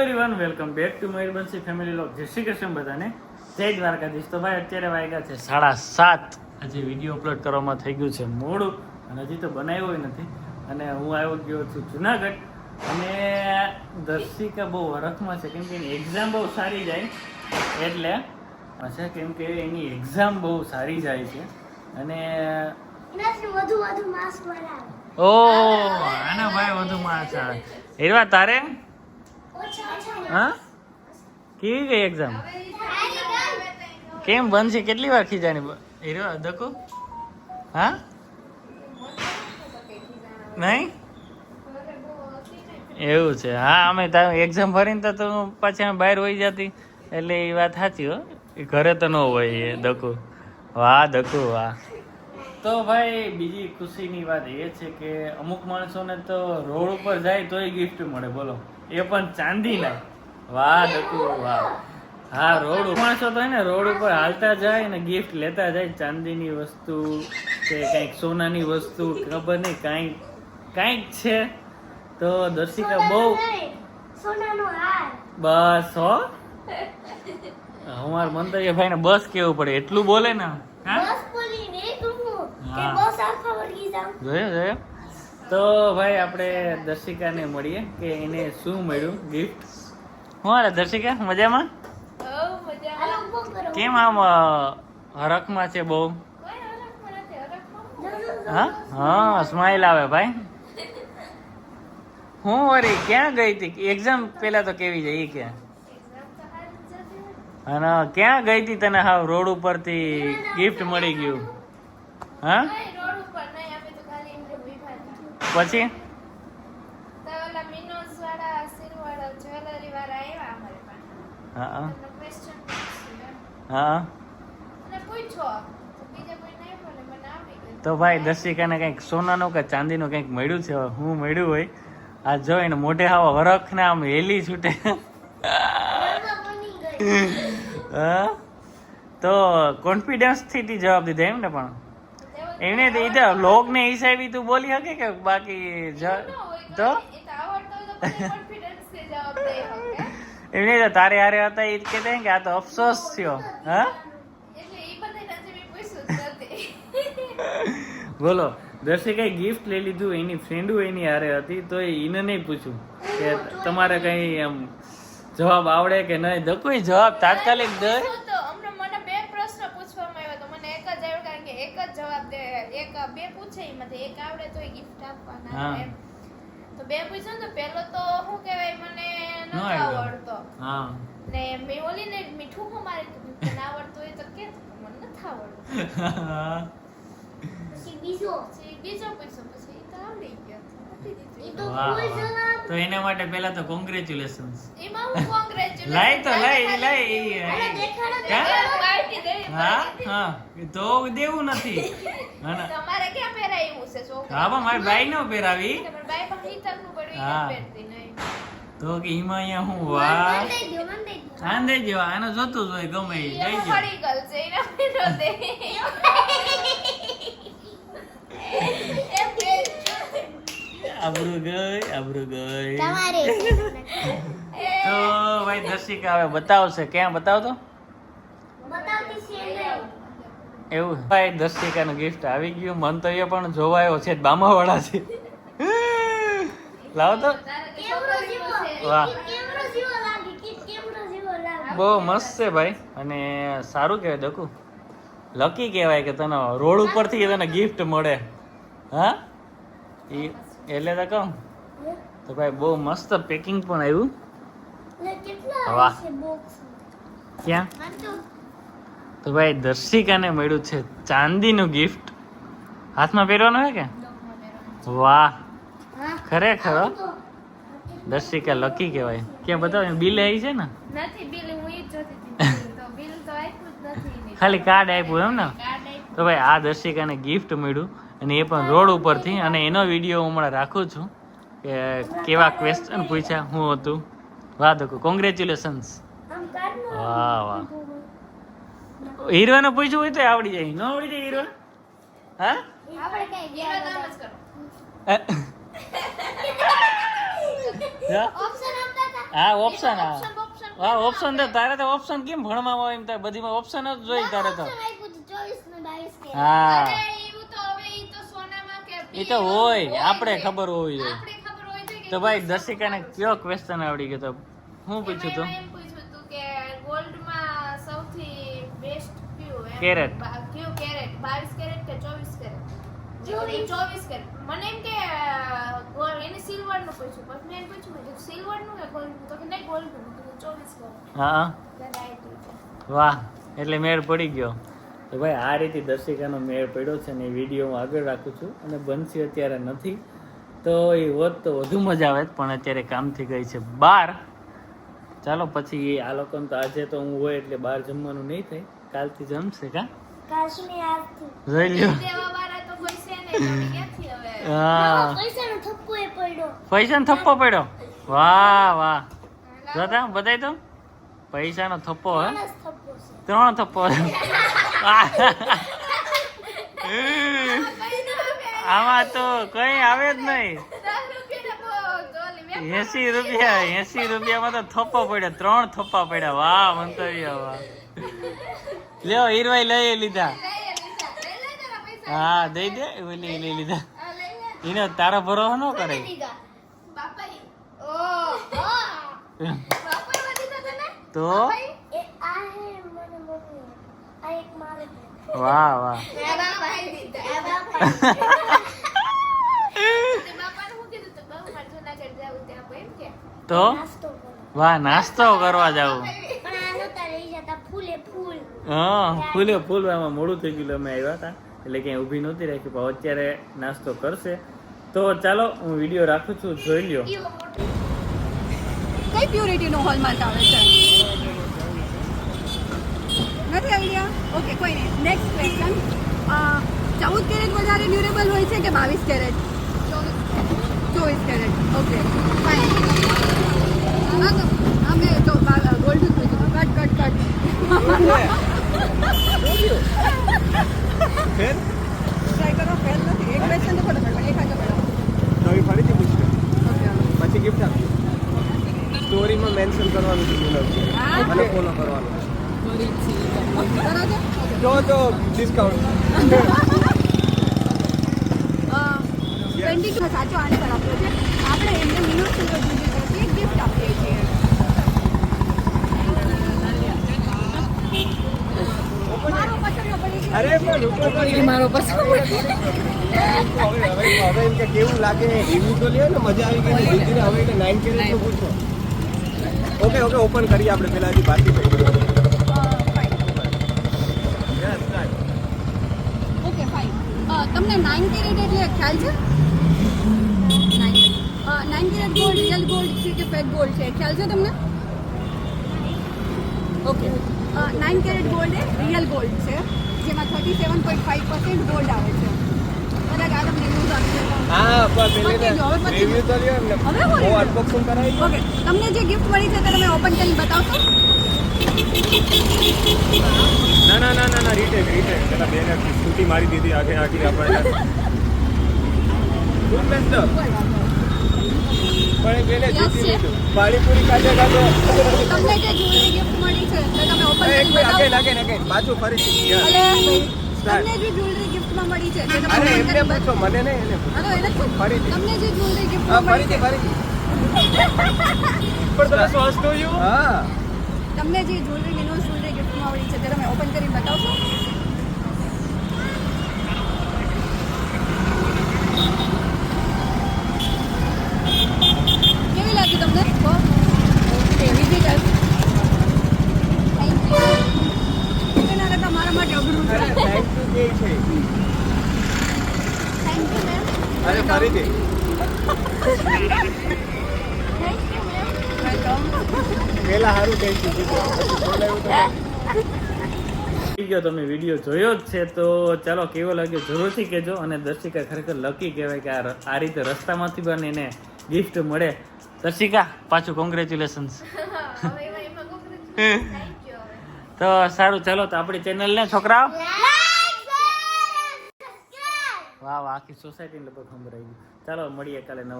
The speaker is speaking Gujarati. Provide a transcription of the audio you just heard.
Everyone welcome back to Mayurbanshi family vlog. જય શ્રી કૃષ્ણ બધાને, જય દ્વારકાધીશ. તો ભાઈ અત્યારે વાગ્યા છે 7:30. હજી વિડીયો અપલોડ કરવામાં થઈ ગયું છે મોડું અને હજી તો બનાવ્યો નથી. અને હું આવ્યો ગયો છું જુનાગઢ. અને દર્શિકા બહુ હરખમાં છે કેમ કે એની એક્ઝામ બહુ સારી જાય એટલે છે, કેમ કે એની એક્ઝામ બહુ સારી જાય છે અને આના ભાઈ વધુ માર્ક્સ આવે. હીરવા તારે હા કેવી ગઈ એક્ઝામ? કેમ બનશે? કેટલી વાર ખીજાની હીરવા દકો? હા નહીં એવું છે? હા અમે તારું એક્ઝામ ભરીને તો તું પાછી અમે બહાર હોઈ જતી એટલે એ વાત સાચી હો. એ ઘરે તો ન હોય એ દકુ. વાહ દકુ વાહ. તો ભાઈ બીજી ખુશીની વાત એ છે કે અમુક માણસોને તો રોડ ઉપર જાય તોય ગિફ્ટ મળે, બોલો, એ પણ ચાંદીના. વાહ દકુ વાહ. હા રોડ માણસો તો ને રોડ ઉપર હાલતા જાય ને ગિફ્ટ લેતા જાય, ચાંદીની વસ્તુ કે કંઈક સોનાની વસ્તુ, ખબર નહીં કાંઈક છે. તો દર્શિકા બહુ બસ હો અમારા મંતવ્ય ભાઈ ને બસ કેવું પડે એટલું બોલે ને. જોયો તો ભાઈ આપણે દર્શિકાને મળીએ કે એને શું મળ્યું ગિફ્ટ. હું અરે દર્શિકા મજામાં? કેમ આમ હરખમાં છે બહુ? હા સ્માઈલ આવે ભાઈ. હું વરી ક્યાં ગઈ હતી એક્ઝામ પેલા તો કેવી જાય એ ક્યાં? અને ક્યાં ગઈ હતી તને હાવ રોડ ઉપરથી ગિફ્ટ મળી ગયું? હા પછી હા તો ભાઈ દર્શિકાને કંઈક સોનાનું કે ચાંદીનું કંઈક મળ્યું છે. હું મળ્યું હોય આ જોઈને મોઢે હાવ હરખ ને આમ હેલી છૂટે. હા તો કોન્ફિડન્સ થી જવાબ દીધા એમ ને? પણ એમને તો લોગ ને હિસાબે તું બોલી શકે કે બાકી તો એમને તો તારે હારે હતા એ કહેતા કે આ તો અફસોસ થયો. હા બોલો દર્શિકાએ ગિફ્ટ લઈ લીધું, એની ફ્રેન્ડો એની હારે હતી તો એને નહીં પૂછ્યું કે તમારે કઈ એમ જવાબ આવડે કે નહીં. કોઈ જવાબ તાત્કાલિક દે. તો બે પૂછ્યું તો પેલો તો શું કહેવાય મને ન આવડતો. હા ને મે ઓલીને મીઠું કો મારી દીધું ના આવડતું હોય તો કે મને નથી આવડતું. પછી બીજો પૂછ્યો પછી તો આવડી ગયો. તો એના માટે પહેલા તો કોંગ્રેચ્યુલેશન્સ. એમાં હું કોંગ્રેચ્યુલેશન લાઈ તો લાઈ હા હા તો દેવું નથી. તમારે ક્યાં પહેરાયું છે છોકરા? હા પણ મારી બાઈ નો પહેરાવી. તમારી બાઈ પણ હીતરનું પડ્યું પહેરતી નહીં તો કે હિમા અહીંયા હું વાહ આંદે જેવા આનો જોતું જ હોય ગમે એ જઈ ગયો પડી ગલ છે એના પહેરો દે. આબરૂ ગઈ તો ભાઈ દર્શિકા હવે બતાવશે. ક્યાં બતાવતો એવું ભાઈ દર્શિકાનું ગિફ્ટ આવી ગયું. મંતવ્ય પણ જોવાયો છે, બામાવાળા છે. લાવો તો વાહ બહુ મસ્ત છે ભાઈ. અને સારું કહેવાય દકુ, લકી કહેવાય કે તને રોડ ઉપરથી તને ગિફ્ટ મળે. હા એટલે તો કહું તો ભાઈ બહુ મસ્ત પેકિંગ પણ આવ્યું. વાહ ક્યાં તો ભાઈ દર્શિકાને મળ્યું છે ચાંદીનું ગિફ્ટ. હાથમાં પહેરવાનું હે કે? વાહ ખરેખર દર્શિકા લકી કહેવાય. ક્યાં બતાવો બિલ આવી છે ને? નથી બિલ, હું ઈ જ જોતી હતી. તો બિલ તો આપ્યું જ નથી. ખાલી કાર્ડ આપ્યું એમ ને? તો ભાઈ આ દર્શિકાને ગિફ્ટ મળ્યું અને એ પણ રોડ ઉપરથી. અને એનો વિડીયો હું હમણાં રાખું છું કે કેવા ક્વેશ્ચન પૂછ્યા શું હતું. વાહ દકો કોંગ્રેચ્યુલેશન્સ. વાહ વાહ. હીરવાને પૂછ્યું હોય તો આવડી જાય. ન આવડી જાય હીરવા? હા આપણે કઈ કામ જ કરો. ઓપ્શન આપતા હતા હા ઓપ્શન હા ઓપ્શન હા ઓપ્શન તો તારે તો ઓપ્શન કેમ ભણવામાં હોય એમ તારે બધીમાં ઓપ્શન જ જોઈ તારે તો હા એવું તો હવે ઈ તો સોનામાં કે એ તો હોય આપણે ખબર હોવી જોઈએ આપણે ખબર હોય છે કે તો ભાઈ દર્શિકાને કયો ક્વેશ્ચન આવડી ગયો તો હું પૂછ્યું તું એમ પૂછ્યું હતું કે ગોલ્ડમાં સૌથી બેસ્ટ કયું એમ કેરેટ. કયું કેરેટ 22 કેરેટ કે 24 કેરેટ 24 કેરેટ મને એમ કે ગોલ્ડ એને સિલ્વર નું પૂછ્યું પણ મેં પૂછ્યું કે સિલ્વર નું કે ગોલ્ડ નું તો કે નહીં ગોલ્ડ નું તો 24 કેરેટ હા રાઈટ વાહ એટલે મેળ પડી ગયો તો ભાઈ આ રીતે દર્શિકાનો મેળ પડ્યો છે ને એ વિડીયો હું આગળ રાખું છું અને બંસી અત્યારે નથી તો એ હોત તો વધુ મજા આવે પણ અત્યારે કામથી ગઈ છે બહાર ચાલો પછી આ લોકોને તો આજે તો હું હોય એટલે બહાર જમવાનું નહીં થાય કાલથી જમશે કા જોઈ લ્યો દેવા વાળા તો કોઈ છે નહીં તો ક્યાંથી હવે હા પૈસાનો થપ્પો પડ્યો વાહ વાહ જોતા બતાવી દો પૈસાનો થપ્પો હે 3 થપ્પો આમાં તો કઈ આવે જ નહીં 80 રૂપિયામાં તો થપ્પો પડ્યો 3 થપ્પા પડ્યા વાહ મંતવ્ય વાહ લ્યો હીરવાઈ લઈ લીધા હા દઈ દે ઓલી લઈ લીધા એને તારો ભરોસો ન કરે તો વાહ વાહ તો વાહ નાસ્તો કરવા જાવ હા ફૂલે ફૂલ આમાં મોડું થઈ ગયું અમે આવ્યા હતા એટલે ક્યાંય ઊભી નહોતી રાખી પણ અત્યારે નાસ્તો કરશે તો ચાલો હું વિડીયો રાખું છું જોઈ લ્યો કઈ પ્યોરિટીનો હોલમાર્ક આવે છે નથી આઈડિયા ઓકે કોઈ નહીં નેક્સ્ટ ક્વેશ્ચન 14 કેરેટ વધારે ડ્યુરેબલ હોય છે કે 22 કેરેટ 24 કેરેટ ઓકે ફાઇન હા તો અમે તો ગોલ્ડ જ પૂછ્યું કટ કટ ફેર ટ્રાય કરો ફેલ નથી એક ક્વેશ્ચન તો પડે પણ એક હાજો પડે નવી ફરીથી પૂછજો ઓકે પછી ગિફ્ટ આપજો સ્ટોરીમાં મેન્શન કરવાનું છે અને ફોલો કરવાનું જો ડિસ્કાઉન્ટ 22 સાચો આન્સર આપ્યો છે આપણે એમને મિનો સિલ્વર જુબલી તરફથી એક ગિફ્ટ આપીએ છીએ મારો પસંદ પડી ગયો અરે પણ ઉપર મારો પસંદ હવે એમ કે કેવું લાગે રિવ્યુ તો લ્યો ને મજા આવી ગઈ ને દીદીને હવે કે 9 કેરેટ નું પૂછો ઓકે ઓપન કરીએ આપણે પહેલા હજી બાકી થઈ ગયું ઓકે ફાઇન તમને 9 કેરેટ એટલે ખ્યાલ છે 9 કેરેટ ગોલ્ડ રિયલ ગોલ્ડ છે કે ફેક ગોલ્ડ છે ખ્યાલ છે તમને ઓકે 9 કેરેટ ગોલ્ડ એ રિયલ ગોલ્ડ છે જેમાં 37.5% ગોલ્ડ આવે છે કદાચ આ તમને ન્યૂઝ આપશે હા પણ હવે પહેલે પછી- રિવ્યુ તો લ્યો એમને હવે હું હું અનબોક્સિંગ કરાવી દઉં. ઓકે તમને જે ગિફ્ટ મળી છે તે તમે ઓપન કરીને બતાવશો ના રીટેક પેલા બેને સ્કૂટી મારી દીધી આગે આપણને ખૂબ બેસ્ટ પણ એ બેને Yes, જીતી છે. લીધું પાણીપુરી ખાતે તમને જે જ્વેલરી ગિફ્ટ મળી છે તે તમે ઓપન એક કરીને મિનિટ બતાવશો લાગે પાછું ફરીથી Yes. અલે Start. તમને જે જ્વેલરી ગિફ્ટમાં મળી છે તે તમે અરે open એમને કરીને પૂછો મને નહીં એને પૂછો. હા તો એને જ પૂછ. ફરીથી. તમને જે જ્વેલરી હા ગિફ્ટમાં મળી છે ફરીથી પણ તમે સ્વસ્થ થયું હા તમને જે જ્વેલરી મિનોસ જ્વેલરી ગિફ્ટમાં મળી છે તે તમે ઓપન કરીને બતાવશો કેવી લાગી તમને ઓકે વિઝિટર થેન્ક યુ એના કરતાં મારા માટે અઘરું છે અરે થેન્ક યુ કે છે થેન્ક યુ મેમ અરે ફરીથી થેન્ક યુ મેમ વેલકમ પેલા સારું થેન્ક યુ કીધું બોલાવ્યું તો થઈ ગયો તમે વિડીયો જોયો જ છે તો ચાલો કેવો લાગ્યો જરૂરથી કહેજો અને દર્શિકા ખરેખર લકી કહેવાય કે આ રીતે રસ્તામાંથી પણ એને ગિફ્ટ મળે દર્શિકા પાછું કોંગ્રેચ્યુલેશન્સ હવે એમાં congratulations. Thank you હવે. તો સારું ચાલો તો આપણી ચેનલને છોકરાઓ વાહ વાહ આખી સોસાયટીને લગભગ ખબર આવી ગઈ ચાલો મળીએ કાલે નવા